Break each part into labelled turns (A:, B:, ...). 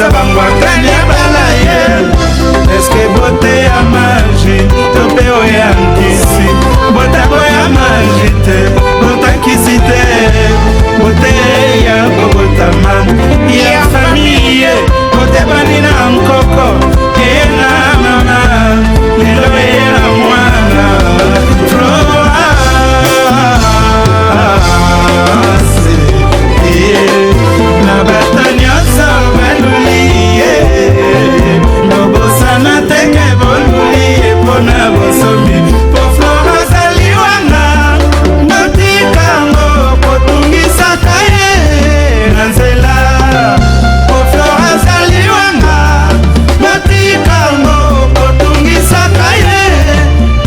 A: bota bangwakani ya balaye. Eske bote ya maji to pe oya nkisi, bota boya maji te bota kisi te, bote ya bobotama ya famille, bote banina nkoko ena mama lelo ena mwana Florence na bata nyonso balulie nobosana teke bolulie mpona bosomi po Florence aliwanga notikango kotungisaka ye na nzela po Florence aliwanga notikango kotungisaka ye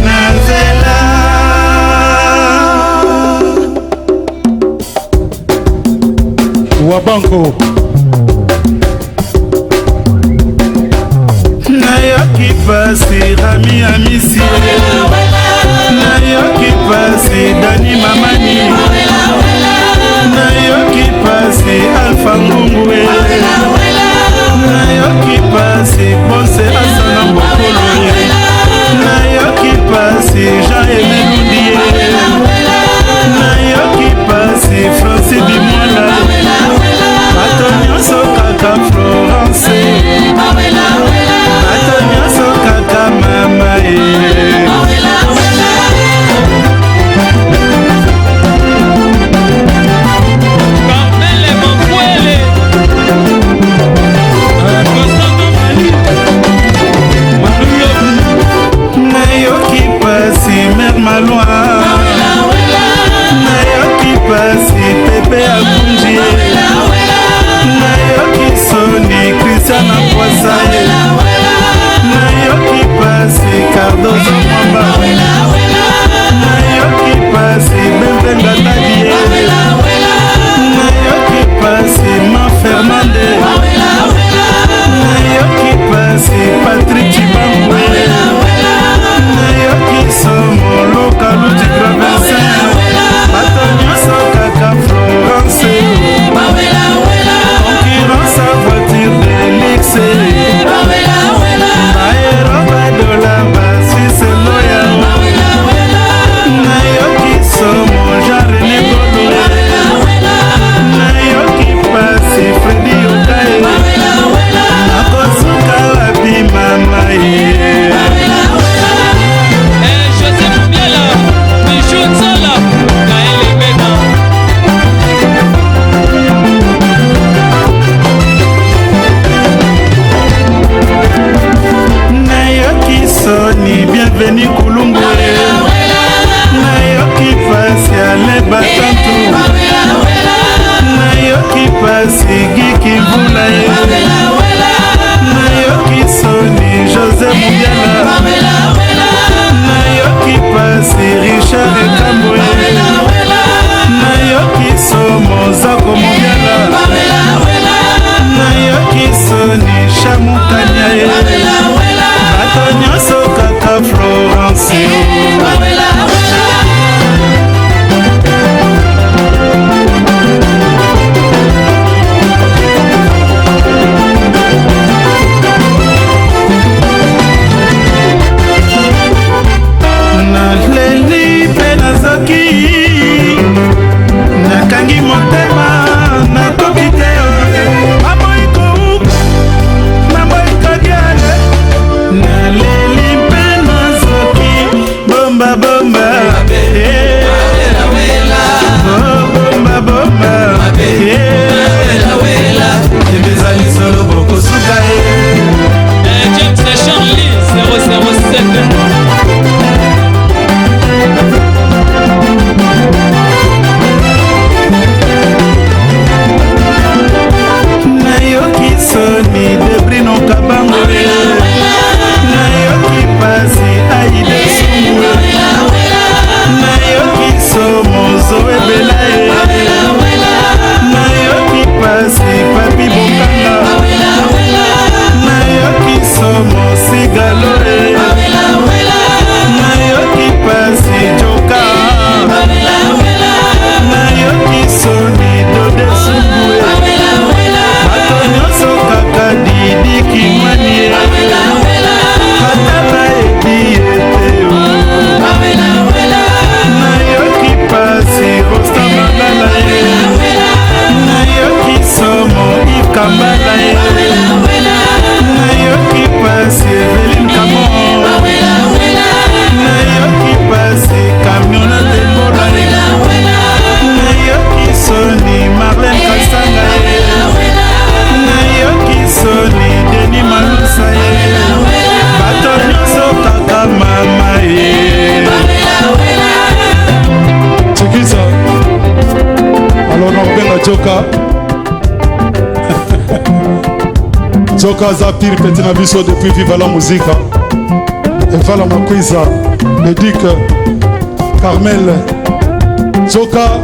A: na nzela.
B: Wabanko
A: nayoki pasi Rami Amisi, nayoki pasi Dani Mamani, nayoki pasi Alpha Ngungwe, nayoki pasi Ponce Asana Mbokolo, nayoki pasi Jean-Aimé Lundie, nayoki pasi Francis Dimwala, bato nyonso kaka Florence, bato nyonso kaka mama
B: Carmele Mamwele Constantin Mali
A: nayoki pasi Mère Malois, nayoki pasi Pepe Akunji, nayoki Soni Christian Poissaye, nayoki pasi Cardozo Mwamba, nayoki pasi Benvenga Tadie, nayoki pasi Ma Fernandez, nayoki pasi Patrick Chibambwe, nayoki Somo Lokalu Tigravensin, bato nyonso kaka Florence, concurrence à voiture de luxe,
C: Zoka Zapir Petit Nabiso depuis Viva la Musique. Eva la Makwiza, le Duc Carmel. Zoka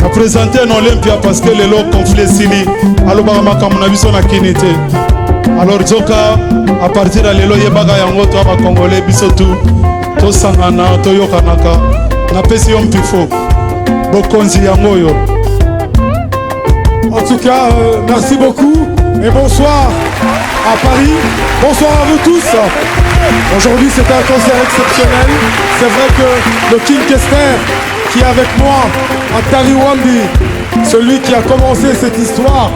C: a présenté un Olympia parce que les lots conflits Sili. Alors Baramaka Monabiso na Kinité. Alors Zoka à partir de l'élo Yebaga Yango to aba Congolais bisotu to sangana to yokanaka na pesi yom pifo bokonzi yango yo.
D: En tout cas, merci beaucoup et bonsoir à Paris. Bonsoir à vous tous. Aujourd'hui, c'est un concert exceptionnel. C'est vrai que le King Kester qui est avec moi, Antari Wambi, celui qui a commencé cette histoire,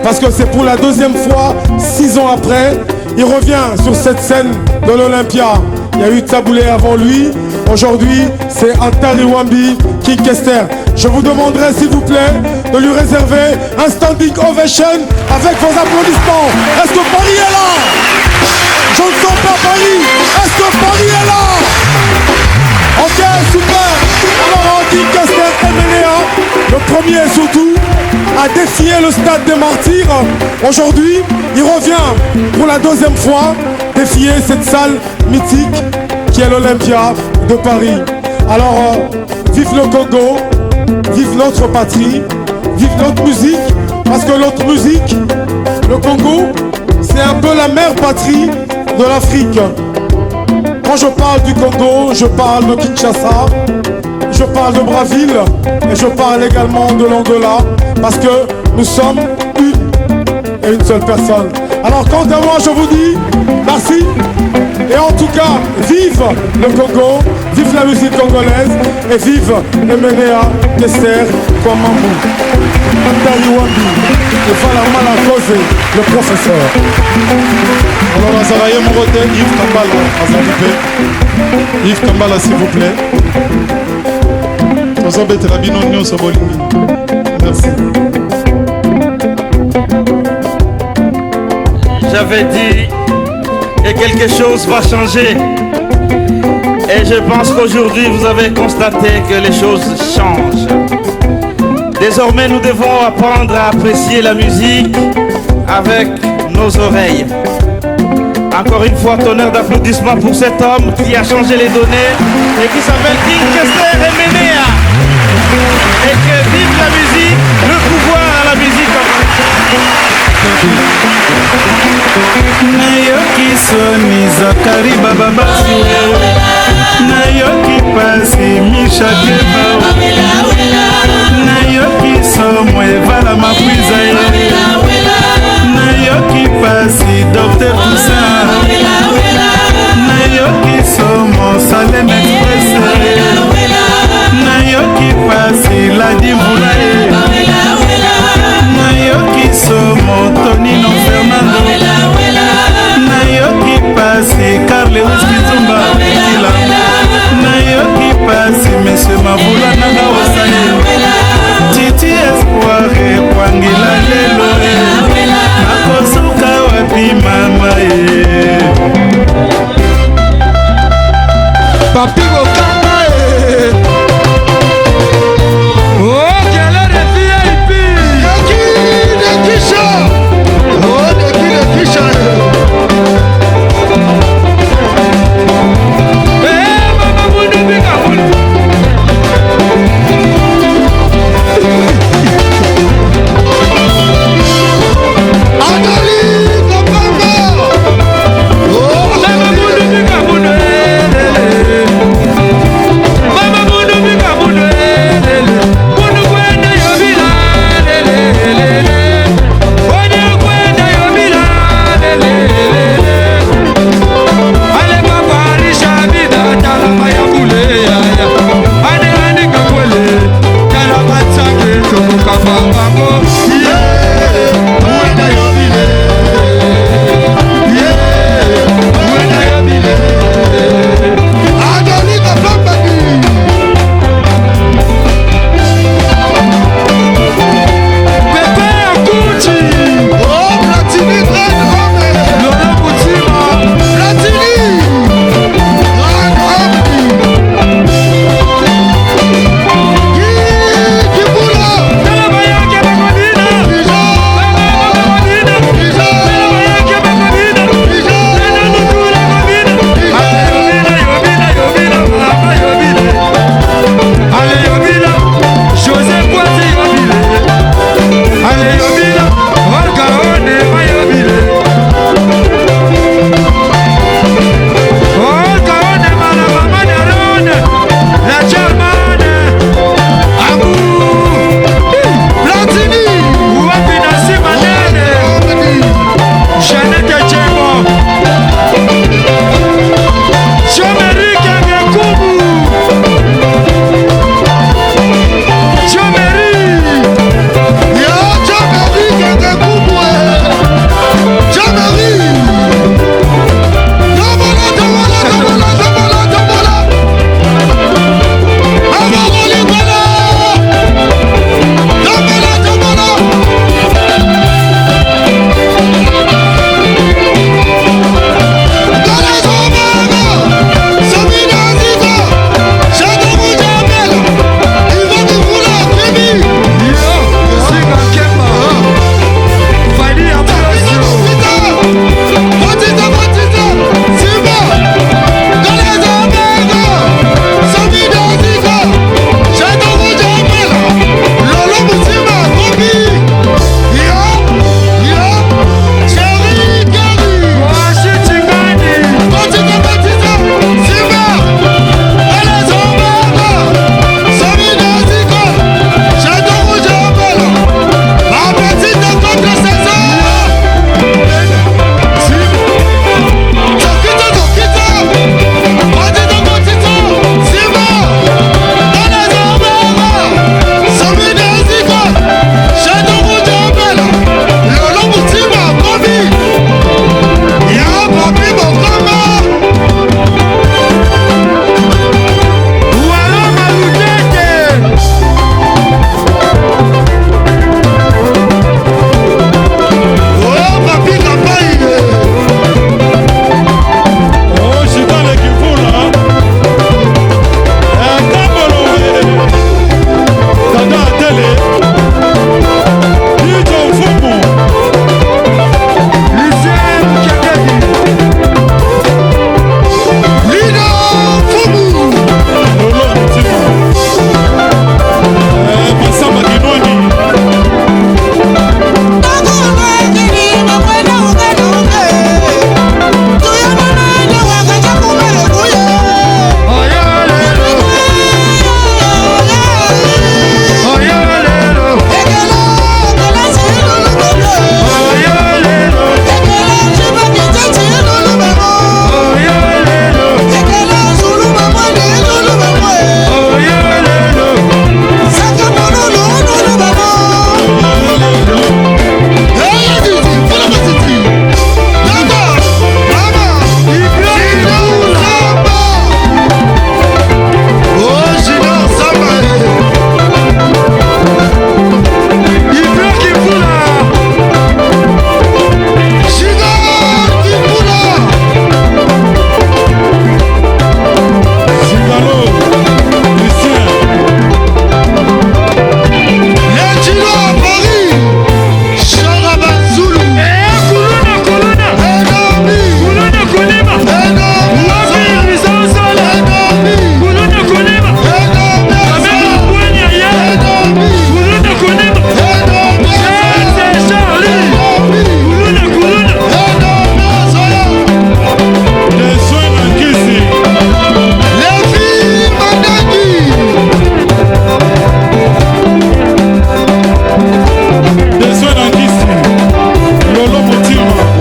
D: parce que c'est pour la deuxième fois, 6 ans après, il revient sur cette scène de l'Olympia. Il y a eu Taboulé avant lui. Aujourd'hui, c'est Antari Wambi, King Kester. Je vous demanderai, s'il vous plaît, de lui réserver un standing ovation avec vos applaudissements. Est-ce que Paris est là? Je ne sens pas Paris. Est-ce que Paris est là? Ok, super. Alors, King Kester MNA, le premier surtout, a défié le stade des martyrs. Aujourd'hui, il revient pour la deuxième fois défier cette salle mythique qui est l'Olympia de Paris. Alors, vive le Congo, vive notre patrie, vive notre musique, parce que notre musique, le Congo, c'est un peu la mère patrie de l'Afrique. Quand je parle du Congo, je parle de Kinshasa, je parle de Brazzaville et je parle également de l'Angola, parce que nous sommes une et une seule personne. Alors quant à moi, je vous dis merci. Et en tout cas, vive le Congo, vive la musique congolaise et vive MNA Kester Kwamambu. Antari Wambi, et voilà Malakoze, le professeur.
C: Alors, Azaraye Morote, Yves Kambala, Azaripé. Yves Kambala, s'il vous plaît. Tozobete Rabino Nyonso Bolingi. Merci.
A: J'avais dit que quelque chose va changer. Et je pense qu'aujourd'hui, vous avez constaté que les choses changent. Désormais, nous devons apprendre à apprécier la musique avec nos oreilles. Encore une fois, tonnerre d'applaudissements pour cet homme qui a changé les données et qui s'appelle King Kester MNA. Et que vive la musique, le pouvoir à la musique en
E: Nayoki Soni Zakari Baba Basue Nayoki Pasi Misha Kebao Nayoki Somwe Vala Makwiza Nayoki Pasi Dr. Toussaint Nayoki Somo Salem Express Nayoki Pasi Ladi Moulaye Nayoki Somo Tonino Fernando Nayoki Pasi Carle Wiskizumba Nayoki Pasi Monsieur Mabula Naga Osaye Titi Espoir Kwangila Lelo Nakosuka wapi mama
D: Papi Bokamba oh, quelle heure est VIP de Kisha oh, de Kisha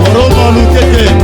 C: Oromo Lukeke